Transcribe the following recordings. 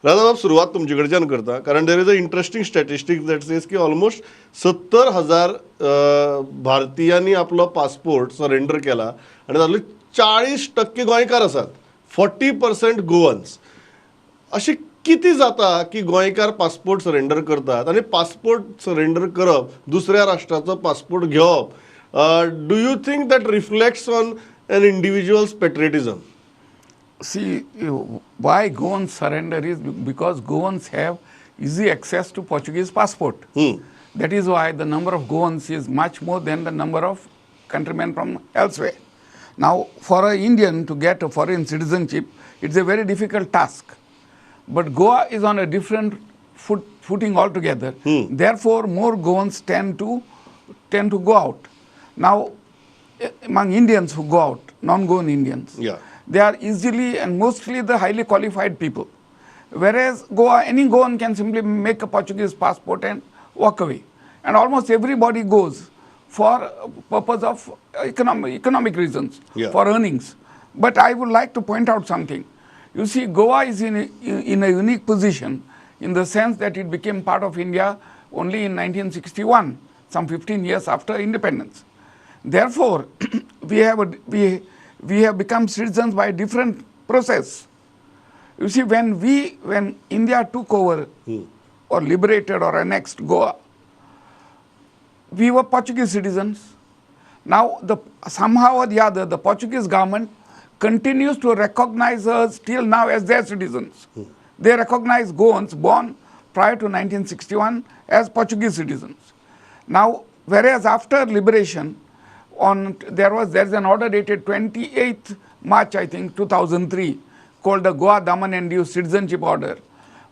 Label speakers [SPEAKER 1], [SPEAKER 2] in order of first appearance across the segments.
[SPEAKER 1] राधाबाब सुरुवात तुमचे कडच्यान करता कारण there is a interesting statistics that says की ऑलमोस्ट 70,000 भारतीयांनी आपलो पासपोर्ट सरेंडर केला आणि तातूंतले 40% गोंयकार आसात, 40% गोवन्स. अशें कितें जाता की गोंयकार पासपोर्ट सरेंडर करतात आणि पासपोर्ट सरेंडर करप, दुसऱ्या राष्ट्राचो पासपोर्ट घेवप, do you think that reflects on an individual's patriotism?
[SPEAKER 2] See, why Goans surrender is because Goans have easy access to Portuguese passport. That is why the number of Goans is much more than the number of countrymen from elsewhere. Now, for an Indian to get a foreign citizenship, it's a very difficult task. But Goa is on a different footing altogether. Therefore, more Goans tend to go out. Now, among Indians who go out, non-Goan Indians.
[SPEAKER 1] Yeah.
[SPEAKER 2] They are easily and mostly the highly qualified people. Whereas Goa, any Goan can simply make a Portuguese passport and walk away. And almost everybody goes for purpose of economic reasons,
[SPEAKER 1] Yeah.
[SPEAKER 2] for earnings. But I would like to point out something. You see, Goa is in a unique position in the sense that it became part of India only in 1961, some 15 years after independence. Therefore, we have become citizens by a different process. You see, when India took over or liberated or annexed Goa, we were Portuguese citizens. Now, somehow or the other, the Portuguese government continues to recognize us till now as their citizens. They recognize Goans born prior to 1961 as Portuguese citizens. Now, whereas after liberation, there's an order dated 28th March, I think, 2003, called the Goa Daman and Diu Citizenship Order,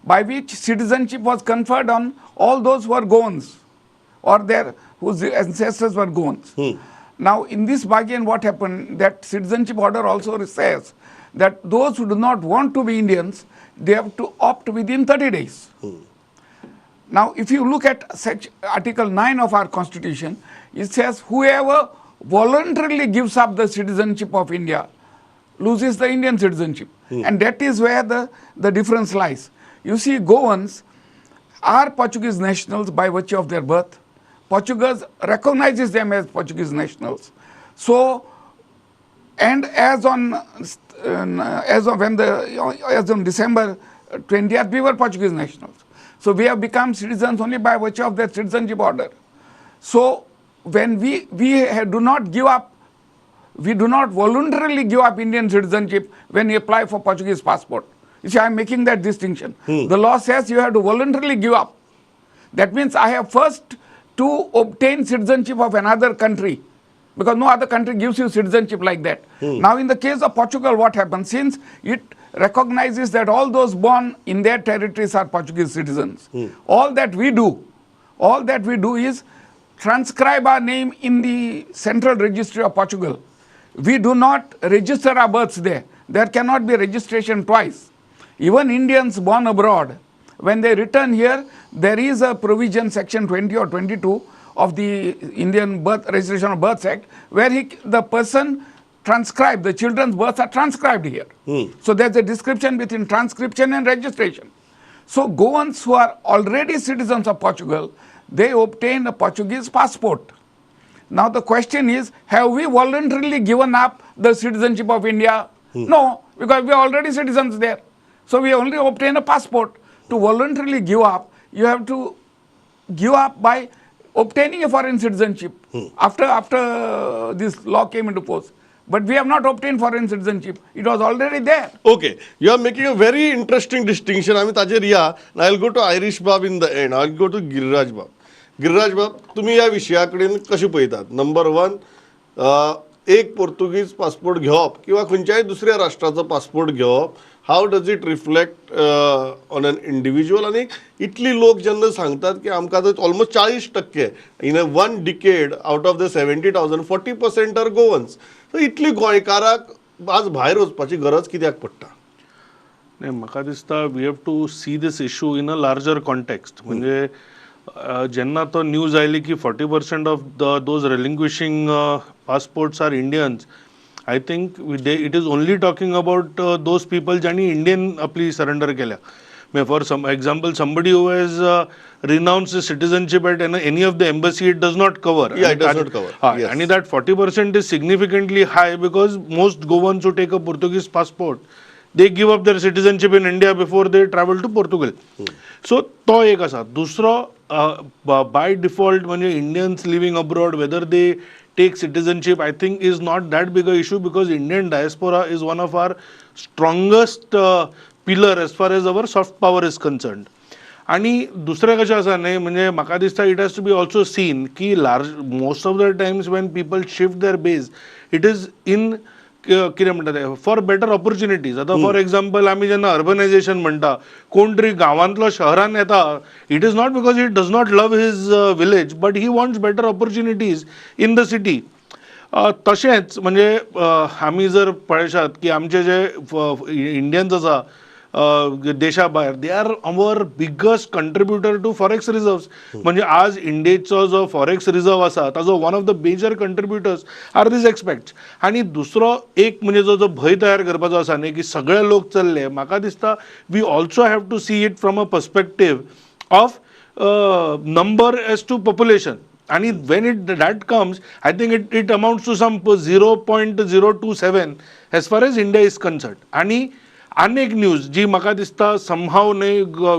[SPEAKER 2] by which citizenship was conferred on all those who were Goans or whose ancestors were Goans. Now, in this bargain, what happened, that citizenship order also says that those who do not want to be Indians, they have to opt within 30 days. Now, if you look at Article 9 of our Constitution, it says whoever voluntarily gives up the citizenship of India loses the Indian citizenship. And that is where the difference lies. You see, Goans are Portuguese nationals by virtue of their birth. Portugal recognizes them as Portuguese nationals. So, and as on December 20th, we were Portuguese nationals. So we have become citizens only by virtue of their citizenship order. So when we do not give up, we do not voluntarily give up Indian citizenship when we apply for Portuguese passport. You see, I am making that distinction. The law says you have to voluntarily give up. That means I have first to obtain citizenship of another country, because no other country gives you citizenship like that. Now, in the case of Portugal, what happens? Since it recognizes that all those born in their territories are Portuguese citizens, all that we do is transcribe our name in the central registry of Portugal. We do not register our births there. There cannot be registration twice. Even Indians born abroad, when they return here, there is a provision, section 20 or 22 of the Indian Registration of Births Act, where the person transcribed, the children's births are transcribed here. So there's a description between transcription and registration. So Goans who are already citizens of Portugal, they obtain a Portuguese passport. Now the question is, have we voluntarily given up the citizenship of India? No, because we are already citizens there. So we only obtain a passport. To voluntarily give up, you have to give up by obtaining a foreign citizenship after this law came into force. But we have not obtained foreign citizenship. It was already there.
[SPEAKER 1] Okay, you are making a very interesting distinction. I mean, Tajeriya, and I'll go to Irish Bab in the end. I'll go to Giriraj Bab. Giriraj Bab, तुम्ही या विषयाकडे कशी पळयतात? Number 1, एक Portuguese passport घेवप किंवा खंयच्याय दुसऱ्या राष्ट्राचो पासपोर्ट घेवप, how does it reflect on an individual? आणि इतली लोक जेन्ना सांगतात की आमकां तर almost 40% in a 1 decade out of the 70,000 40% are Goans. So इतली गोंयकाराक आज भायर वचपाची गरज कित्याक पडटा?
[SPEAKER 3] नाही, म्हाका दिसता we have to see this issue in a larger context. म्हणजे जेन्ना तो न्यूज आयली की 40% of those relinquishing passports are Indians, I think it is only talking about those people ज्यांनी इंडियन आपली सरेंडर केल्या. For some example, somebody who has renounced his citizenship at any of the embassy, it does not cover.
[SPEAKER 1] Yeah, it does not cover. Yes.
[SPEAKER 3] And that 40% is significantly high because most Goans who take a Portuguese passport, they give up their citizenship in India before they travel to Portugal. So तो एक असा. दुसरो by default म्हणजे Indians living abroad, whether they take citizenship, I think is not that big a issue because Indian diaspora is one of our strongest pillar as far as our soft power is concerned. आणि दुसरें कशें आसा न्ही म्हणजे म्हाका दिसता it has to be also seen की most of the times when people shift their base it is in कितें म्हणटा ते फॉर बेटर ऑपॉर्च्युनिटीज. आतां फॉर एक्झाम्पल आमी जेन्ना अर्बनायझेशन म्हणटा कोण तरी गांवांतलो शहरान येता it is not because he does not love his village but he wants better opportunities in the city. तशेंच म्हणजे आमी जर पळयशात की आमचे जे इंडियन्स आसा देशा भायर they are our biggest contributor to forex reserves. म्हणजे आज इंडियेचो जो फॉरेक्स रिझर्व आसा ताजो one of the major contributors are these expects. आणि दुसरो एक म्हणजे जो भंय तयार करपाचो आसा न्ही की सगळे लोक चल्ले, म्हाका दिसता we also have to see it from a perspective of number as to population. आणि when that comes, I think it amounts to some 0.027 as far as India is concerned. आणि अनेक न्यूज जी म्हाका दिसता somehow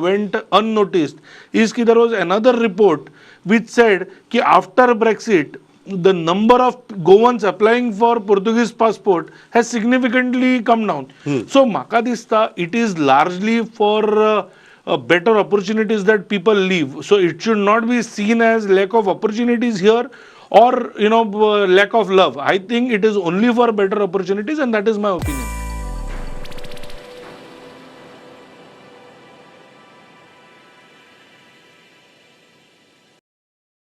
[SPEAKER 3] went unnoticed is की there was another report which said की after Brexit the number of Goans applying for Portuguese passport has significantly come down. So म्हाका दिसता it is largely for better opportunities that people leave. So it should not be seen as lack of opportunities here or lack of love. I think it is only for better opportunities and that is my opinion.